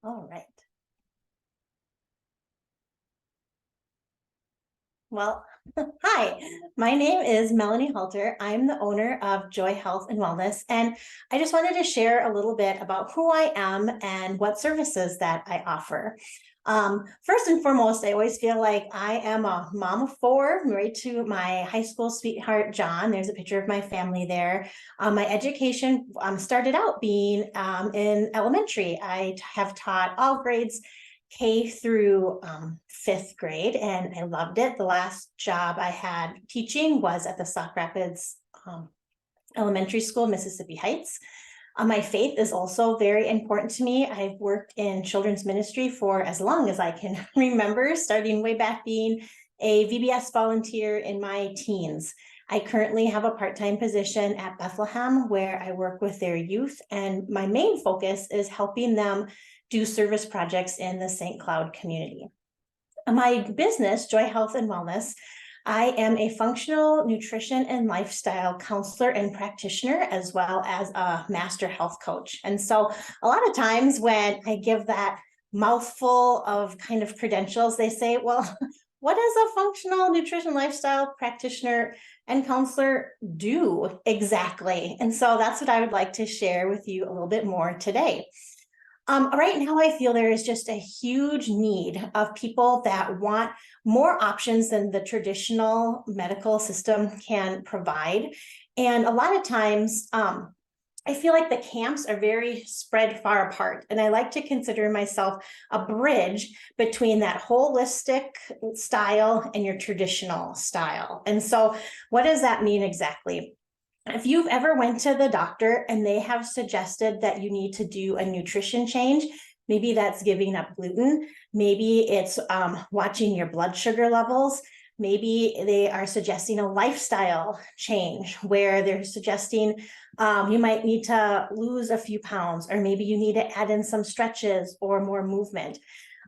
All right. Well, hi, my name is Melanie Halter. I'm the owner of Joy Health and Wellness, and I just wanted to share a little bit about who I am and what services that I offer. First and foremost, I always feel like I am a mom of four, married to my high school sweetheart, John. There's a picture of my family there. My education started out being in elementary. I have taught all grades K through fifth grade, and I loved it. The last job I had teaching was at the Sauk Rapids Elementary School, Mississippi Heights. My faith is also very important to me. I've worked in children's ministry for as long as I can remember, starting way back being a VBS volunteer in my teens. I currently have a part-time position at Bethlehem where I work with their youth, and my main focus is helping them do service projects in the St. Cloud community. My business, Joy Health and Wellness, I am a functional nutrition and lifestyle counselor and practitioner, as well as a master health coach. And so a lot of times when I give that mouthful of kind of credentials, they say, well, what does a functional nutrition lifestyle practitioner and counselor do exactly? And so that's what I would like to share with you a little bit more today. Right now, I feel there is just a huge need of people that want more options than the traditional medical system can provide. And a lot of times, I feel like the camps are very spread far apart. And I like to consider myself a bridge between that holistic style and your traditional style. And so, what does that mean exactly? If you've ever went to the doctor and they have suggested that you need to do a nutrition change, maybe that's giving up gluten, maybe it's watching your blood sugar levels, maybe they are suggesting a lifestyle change where they're suggesting you might need to lose a few pounds, or maybe you need to add in some stretches or more movement.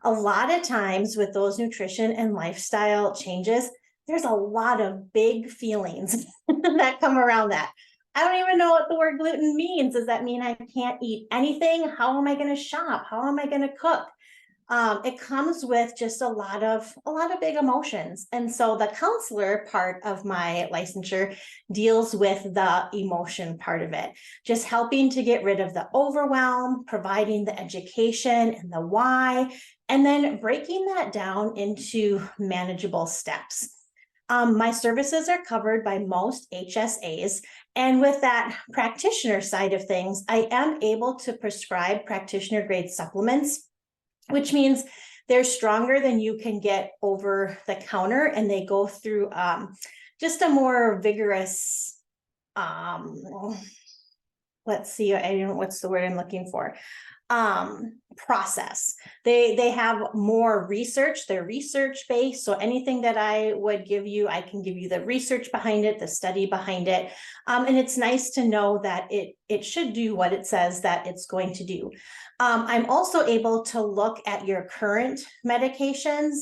A lot of times with those nutrition and lifestyle changes, there's a lot of big feelings that come around that. I don't even know what the word gluten means. Does that mean I can't eat anything? How am I going to shop? How am I going to cook? It comes with just a lot of big emotions. And so the counselor part of my licensure deals with the emotion part of it, just helping to get rid of the overwhelm, providing the education and the why, and then breaking that down into manageable steps. My services are covered by most HSAs. And with that practitioner side of things, I am able to prescribe practitioner grade supplements, which means they're stronger than you can get over the counter, and they go through just a more vigorous, let's see, I don't know what's the word I'm looking for, process. They have more research, they're research based. So anything that I would give you, I can give you the research behind it, the study behind it. And it's nice to know that it should do what it says that it's going to do. I'm also able to look at your current medications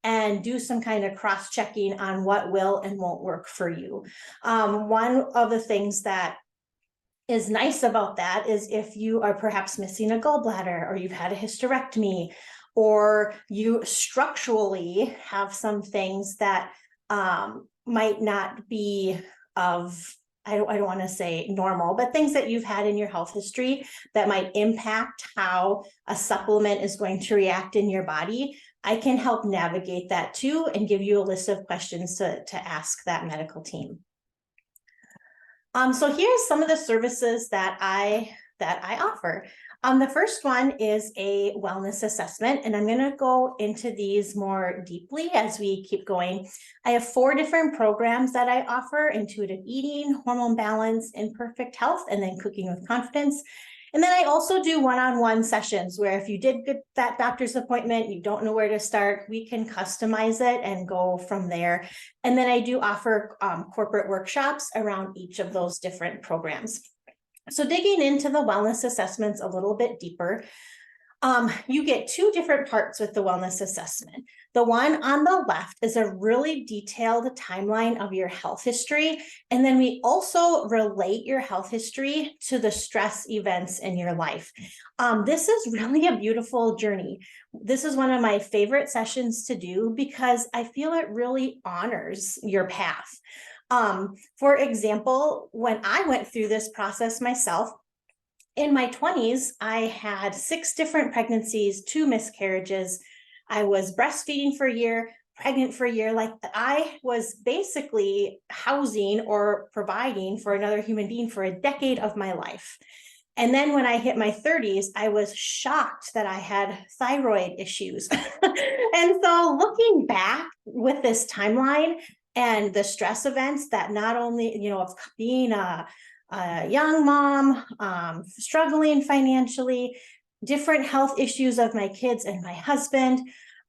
and do some kind of cross-checking on what will and won't work for you. One of the things that is nice about that is if you are perhaps missing a gallbladder, or you've had a hysterectomy, or you structurally have some things that might not be of, I don't want to say normal, but things that you've had in your health history that might impact how a supplement is going to react in your body, I can help navigate that too and give you a list of questions to ask that medical team. So here's some of the services that I offer. The first one is a wellness assessment, and I'm going to go into these more deeply as we keep going. I have 4 different programs that I offer: intuitive eating, hormone balance, imperfect health, and then cooking with confidence. And then I also do one-on-one sessions where if you did get that doctor's appointment, you don't know where to start, we can customize it and go from there. And then I do offer corporate workshops around each of those different programs. So digging into the wellness assessments a little bit deeper, You get two different parts with the wellness assessment. The one on the left is a really detailed timeline of your health history. And then we also relate your health history to the stress events in your life. This is really a beautiful journey. This is one of my favorite sessions to do because I feel it really honors your path. For example, when I went through this process myself, in my 20s, I had 6 different pregnancies, 2 miscarriages. I was breastfeeding for a year, pregnant for a year. Like I was basically housing or providing for another human being for a decade of my life. And then when I hit my 30s, I was shocked that I had thyroid issues. And so looking back with this timeline and the stress events that not only, of being a young mom, struggling financially, different health issues of my kids and my husband.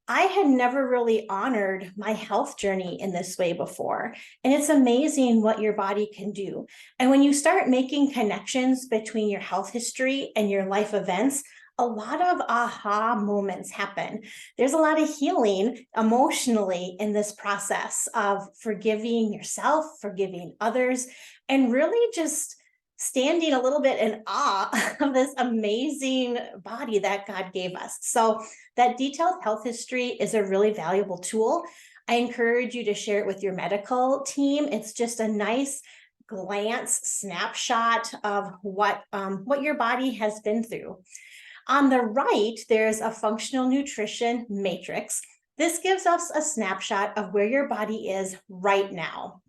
I had never really honored my health journey in this way before. And it's amazing what your body can do. And when you start making connections between your health history and your life events, a lot of aha moments happen. There's a lot of healing emotionally in this process of forgiving yourself, forgiving others, and really just standing a little bit in awe of this amazing body that God gave us. So that detailed health history is a really valuable tool. I encourage you to share it with your medical team. It's just a nice glance snapshot of what your body has been through. On the right, there's a functional nutrition matrix. This gives us a snapshot of where your body is right now.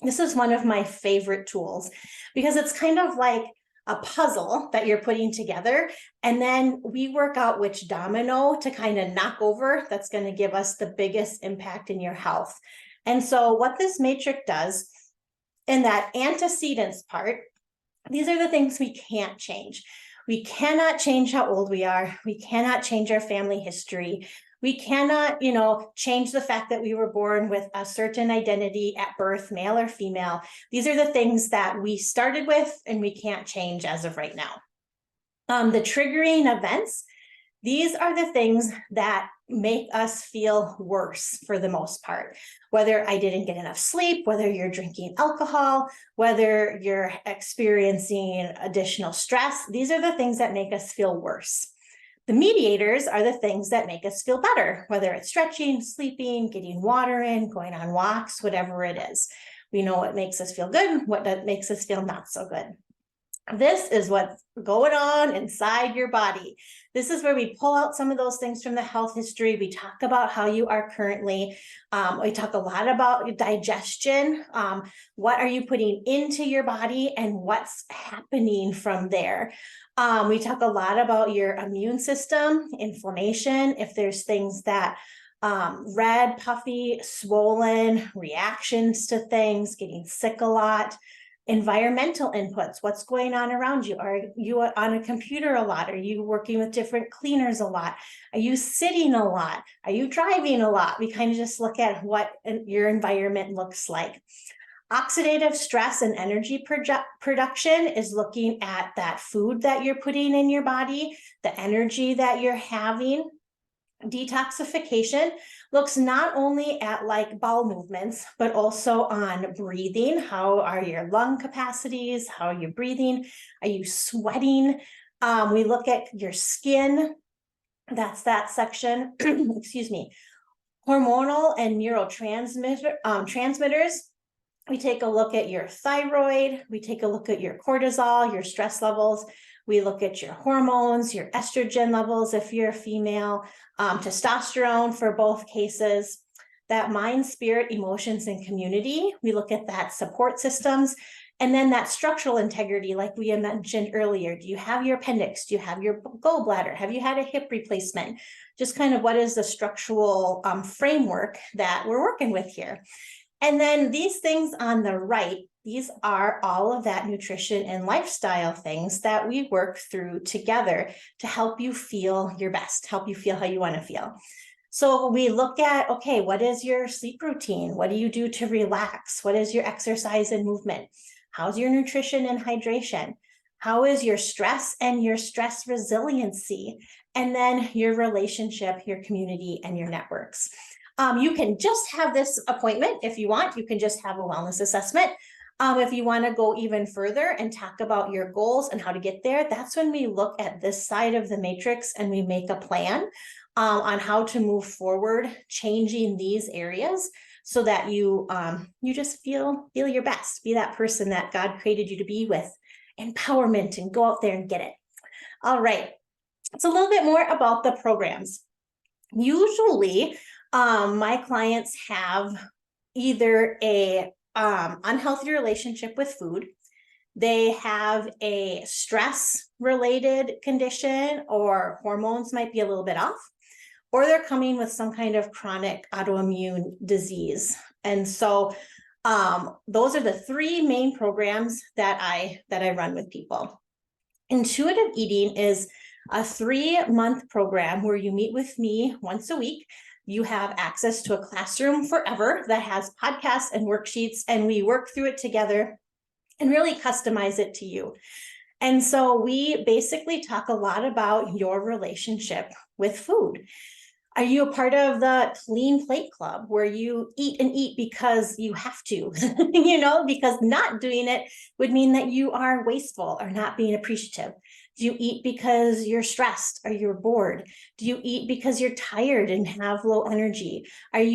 This is one of my favorite tools because it's kind of like a puzzle that you're putting together. And then we work out which domino to kind of knock over that's going to give us the biggest impact in your health. And so what this matrix does in that antecedents part, these are the things we can't change. We cannot change how old we are. We cannot change our family history. We cannot, change the fact that we were born with a certain identity at birth, male or female. These are the things that we started with and we can't change as of right now. The triggering events, these are the things that make us feel worse for the most part. Whether I didn't get enough sleep, whether you're drinking alcohol, whether you're experiencing additional stress, these are the things that make us feel worse. The mediators are the things that make us feel better, whether it's stretching, sleeping, getting water in, going on walks, whatever it is. We know what makes us feel good, what makes us feel not so good. This is what's going on inside your body. This is where we pull out some of those things from the health history. We talk about how you are currently. We talk a lot about digestion. What are you putting into your body and what's happening from there? We talk a lot about your immune system, inflammation, if there's things that red, puffy, swollen, reactions to things, getting sick a lot. Environmental inputs, what's going on around you? Are you on a computer a lot? Are you working with different cleaners a lot? Are you sitting a lot? Are you driving a lot? We kind of just look at what your environment looks like. Oxidative stress and energy production is looking at that food that you're putting in your body, the energy that you're having. Detoxification looks not only at like bowel movements, but also on breathing. How are your lung capacities? How are you breathing? Are you sweating? We look at your skin. That's that section. Excuse me. Hormonal and neurotransmitters. We take a look at your thyroid. We take a look at your cortisol, your stress levels. We look at your hormones, your estrogen levels if you're a female, testosterone for both cases, that mind, spirit, emotions, and community. We look at that support systems, and then that structural integrity, like we had mentioned earlier. Do you have your appendix? Do you have your gallbladder? Have you had a hip replacement? Just kind of what is the structural framework that we're working with here. And then these things on the right, these are all of that nutrition and lifestyle things that we work through together to help you feel your best, help you feel how you want to feel. So we look at, okay, what is your sleep routine? What do you do to relax? What is your exercise and movement? How's your nutrition and hydration? How is your stress and your stress resiliency? and then your relationship, your community, and your networks. You can just have this appointment if you want. You can just have a wellness assessment. If you want to go even further and talk about your goals and how to get there, that's when we look at this side of the matrix and we make a plan on how to move forward, changing these areas so that you just feel your best. Be that person that God created you to be with empowerment, and go out there and get it. All right. So a little bit more about the programs. Usually, my clients have either a unhealthy relationship with food, they have a stress related condition, or hormones might be a little bit off, or they're coming with some kind of chronic autoimmune disease. And so those are the three main programs that I run with people. Intuitive Eating is a 3-month program where you meet with me once a week. You have access to a classroom forever that has podcasts and worksheets, and we work through it together and really customize it to you. And so we basically talk a lot about your relationship with food. Are you a part of the Clean Plate Club, where you eat and eat because you have to, because not doing it would mean that you are wasteful or not being appreciative? Do you eat because you're stressed or you're bored? Do you eat because you're tired and have low energy? Have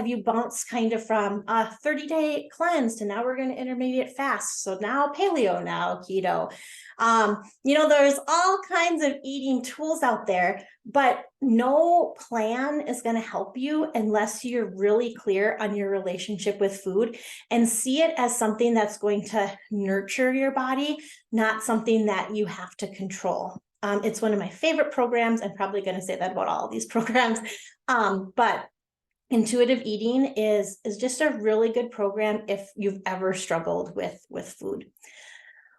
you bounced kind of from a 30-day cleanse to now we're going to intermediate fast? So now paleo, now keto. There's all kinds of eating tools out there, but no plan is going to help you unless you're really clear on your relationship with food and see it as something that's going to nurture your body, not something that you have to control. It's one of my favorite programs. I'm probably going to say that about all of these programs. But Intuitive Eating is just a really good program if you've ever struggled with food.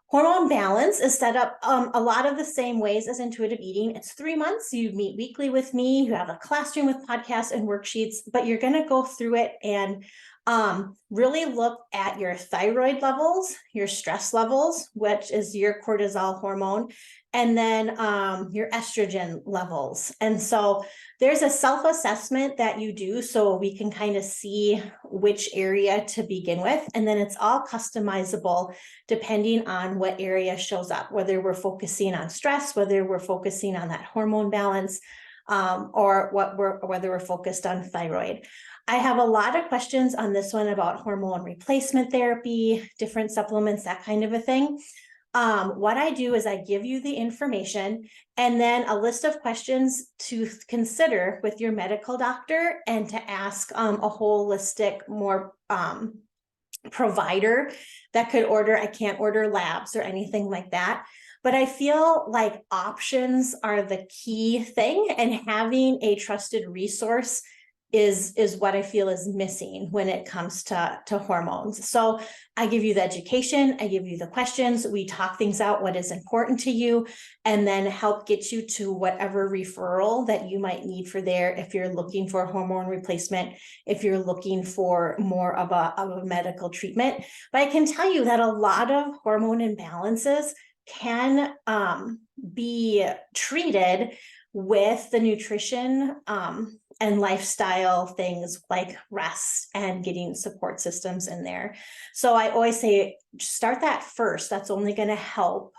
Hormone Balance is set up a lot of the same ways as Intuitive Eating. It's 3 months. You meet weekly with me. You have a classroom with podcasts and worksheets, but you're going to go through it and really look at your thyroid levels, your stress levels, which is your cortisol hormone, and then your estrogen levels. And so there's a self-assessment that you do so we can kind of see which area to begin with. And then it's all customizable depending on what area shows up, whether we're focusing on stress, whether we're focusing on that hormone balance, or whether we're focused on thyroid. I have a lot of questions on this one about hormone replacement therapy, different supplements, that kind of a thing. What I do is I give you the information and then a list of questions to consider with your medical doctor and to ask a holistic, more provider that could order. I can't order labs or anything like that. But I feel like options are the key thing, and having a trusted resource is what I feel is missing when it comes to hormones. So I give you the education, I give you the questions, we talk things out, what is important to you, and then help get you to whatever referral that you might need for there if you're looking for hormone replacement, if you're looking for more of a medical treatment. But I can tell you that a lot of hormone imbalances can be treated with the nutrition and lifestyle things like rest and getting support systems in there. So I always say, start that first. That's only going to help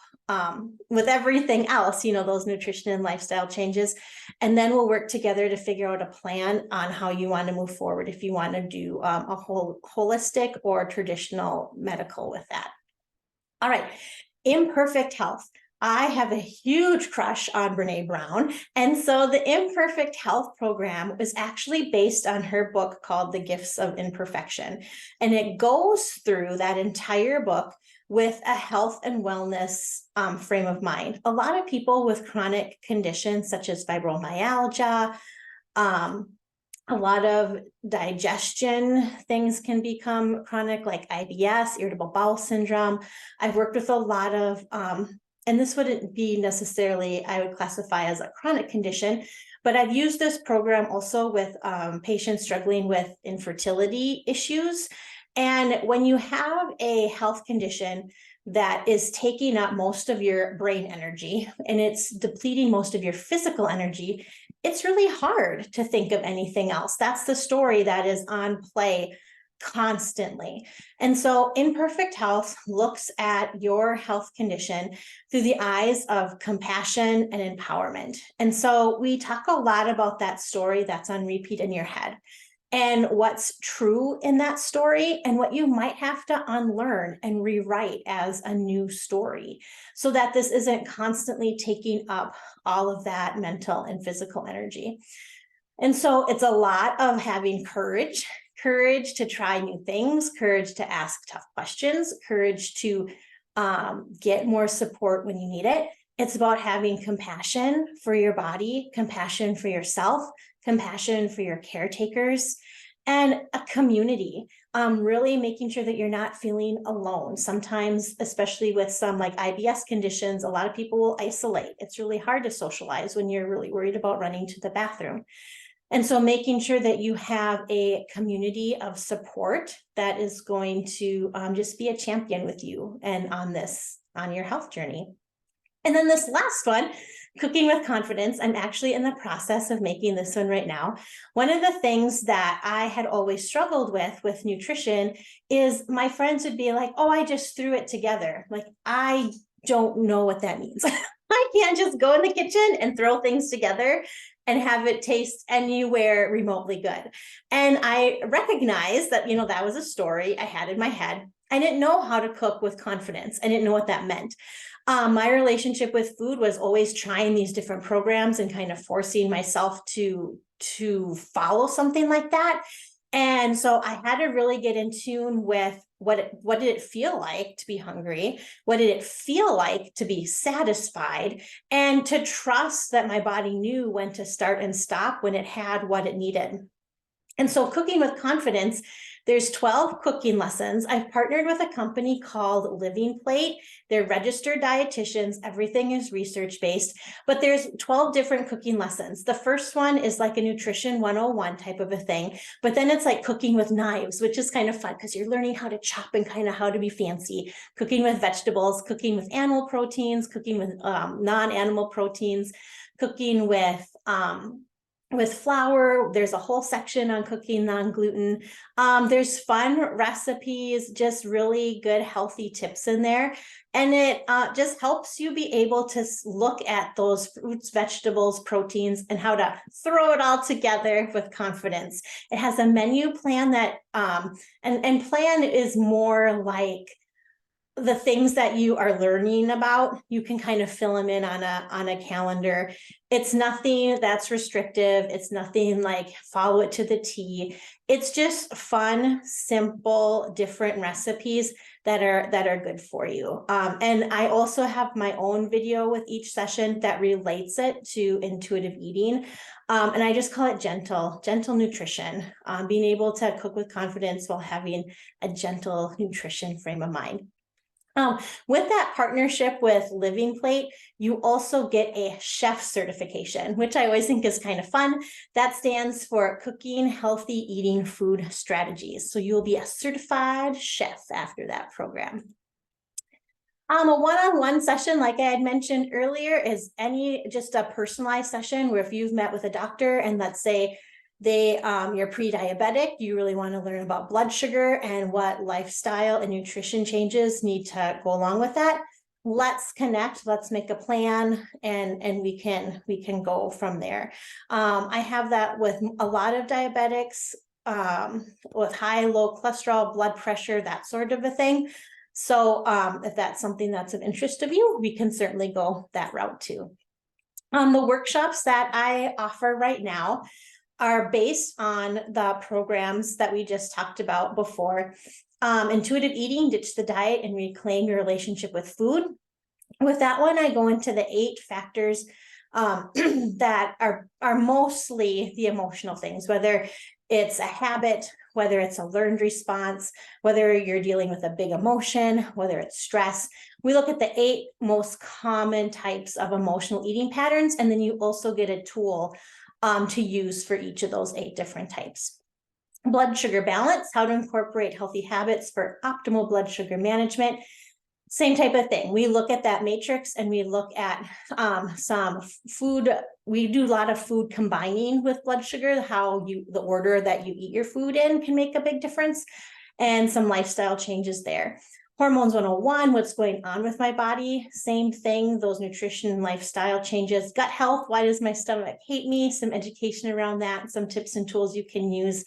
with everything else, those nutrition and lifestyle changes. And then we'll work together to figure out a plan on how you want to move forward, if you want to do a whole holistic or traditional medical with that. All right. Imperfect Health. I have a huge crush on Brene Brown. And so the Imperfect Health program was actually based on her book called The Gifts of Imperfection. And it goes through that entire book with a health and wellness frame of mind. A lot of people with chronic conditions such as fibromyalgia, a lot of digestion things can become chronic, like IBS, irritable bowel syndrome. I've worked with a lot of and this wouldn't be necessarily, I would classify as a chronic condition, but I've used this program also with patients struggling with infertility issues. And when you have a health condition that is taking up most of your brain energy and it's depleting most of your physical energy, it's really hard to think of anything else. That's the story that is on play constantly. And so Imperfect Health looks at your health condition through the eyes of compassion and empowerment. And so we talk a lot about that story that's on repeat in your head, and what's true in that story, and what you might have to unlearn and rewrite as a new story, so that this isn't constantly taking up all of that mental and physical energy. And so it's a lot of having courage to try new things, courage to ask tough questions, courage to get more support when you need it. It's about having compassion for your body, compassion for yourself, compassion for your caretakers, and a community. Really making sure that you're not feeling alone. Sometimes, especially with some like IBS conditions, a lot of people will isolate. It's really hard to socialize when you're really worried about running to the bathroom. And so making sure that you have a community of support that is going to just be a champion with you and on your health journey. And then this last one, Cooking with Confidence, I'm actually in the process of making this one right now. One of the things that I had always struggled with nutrition is my friends would be like, oh, I just threw it together. Like, I don't know what that means. I can't just go in the kitchen and throw things together and have it taste anywhere remotely good. And I recognized that, that was a story I had in my head. I didn't know how to cook with confidence. I didn't know what that meant. My relationship with food was always trying these different programs and kind of forcing myself to follow something like that. And so I had to really get in tune with what did it feel like to be hungry? What did it feel like to be satisfied? And to trust that my body knew when to start and stop when it had what it needed. And so Cooking with Confidence, there's 12 cooking lessons. I've partnered with a company called Living Plate. They're registered dietitians. Everything is research-based, but there's 12 different cooking lessons. The first one is like a nutrition 101 type of a thing, but then it's like cooking with knives, which is kind of fun because you're learning how to chop and kind of how to be fancy. Cooking with vegetables, cooking with animal proteins, cooking with non-animal proteins, cooking with flour. There's a whole section on cooking non-gluten. There's fun recipes, just really good, healthy tips in there. And it just helps you be able to look at those fruits, vegetables, proteins, and how to throw it all together with confidence. It has a menu plan that, and plan is more like the things that you are learning about, you can kind of fill them in on a calendar. It's nothing that's restrictive. It's nothing like follow it to the T. It's just fun, simple, different recipes that are good for you. And I also have my own video with each session that relates it to intuitive eating. And I just call it gentle nutrition, being able to cook with confidence while having a gentle nutrition frame of mind. With that partnership with Living Plate, you also get a chef certification, which I always think is kind of fun. That stands for Cooking Healthy Eating Food Strategies. So you'll be a certified chef after that program. A one-on-one session, like I had mentioned earlier, is just a personalized session where if you've met with a doctor and let's say you're pre-diabetic, you really want to learn about blood sugar and what lifestyle and nutrition changes need to go along with that. Let's connect, let's make a plan, and we can go from there. I have that with a lot of diabetics, with high, low cholesterol, blood pressure, that sort of a thing. So if that's something that's of interest to you, we can certainly go that route too. The workshops that I offer right now are based on the programs that we just talked about before. Intuitive Eating, Ditch the Diet and Reclaim Your Relationship with Food. With that one, I go into the 8 factors that are mostly the emotional things, whether it's a habit, whether it's a learned response, whether you're dealing with a big emotion, whether it's stress. We look at the 8 most common types of emotional eating patterns, and then you also get a tool to use for each of those 8 different types. blood sugar balance, how to incorporate healthy habits for optimal blood sugar management. Same type of thing. We look at that matrix and we look at some food. We do a lot of food combining with blood sugar, the order that you eat your food in can make a big difference, and some lifestyle changes there. Hormones 101, what's going on with my body? Same thing, those nutrition and lifestyle changes. Gut health, why does my stomach hate me? Some education around that, some tips and tools you can use.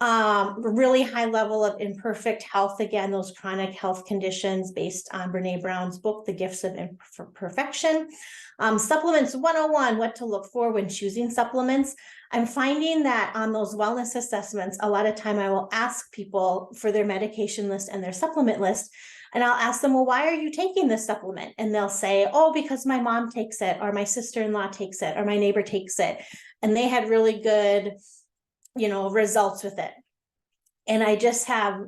Really high level of imperfect health, again, those chronic health conditions based on Brene Brown's book, The Gifts of Imperfection. Supplements 101, what to look for when choosing supplements. I'm finding that on those wellness assessments, a lot of time I will ask people for their medication list and their supplement list. And I'll ask them, well, why are you taking this supplement? And they'll say, oh, because my mom takes it, or my sister-in-law takes it, or my neighbor takes it. And they had really good results with it. And I just have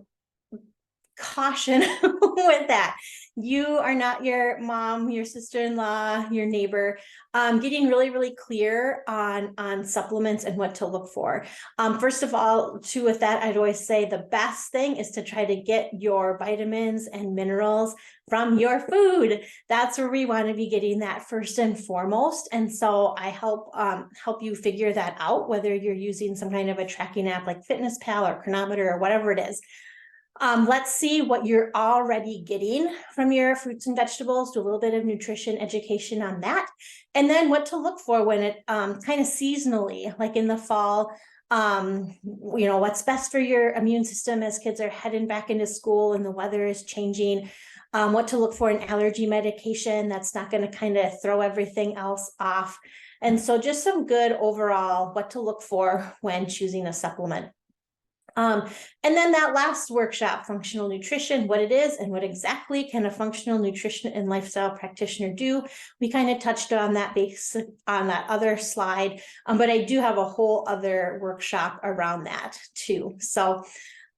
caution with that. You are not your mom, your sister-in-law, your neighbor. Getting really, really clear on supplements and what to look for. First of all, too, with that, I'd always say the best thing is to try to get your vitamins and minerals from your food. That's where we want to be getting that first and foremost. And so I help you figure that out, whether you're using some kind of a tracking app like FitnessPal or Chronometer or whatever it is. Let's see what you're already getting from your fruits and vegetables, do a little bit of nutrition education on that. And then what to look for when it kind of seasonally, like in the fall, what's best for your immune system as kids are heading back into school and the weather is changing. What to look for in allergy medication that's not going to kind of throw everything else off. And so just some good overall what to look for when choosing a supplement. And then that last workshop, functional nutrition, what it is and what exactly can a functional nutrition and lifestyle practitioner do. We kind of touched on that basic on that other slide, but I do have a whole other workshop around that too. So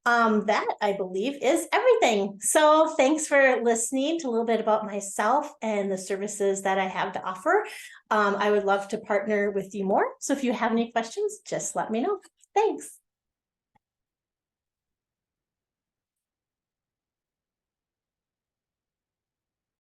that I believe is everything. So thanks for listening to a little bit about myself and the services that I have to offer. I would love to partner with you more. So if you have any questions, just let me know. Thanks.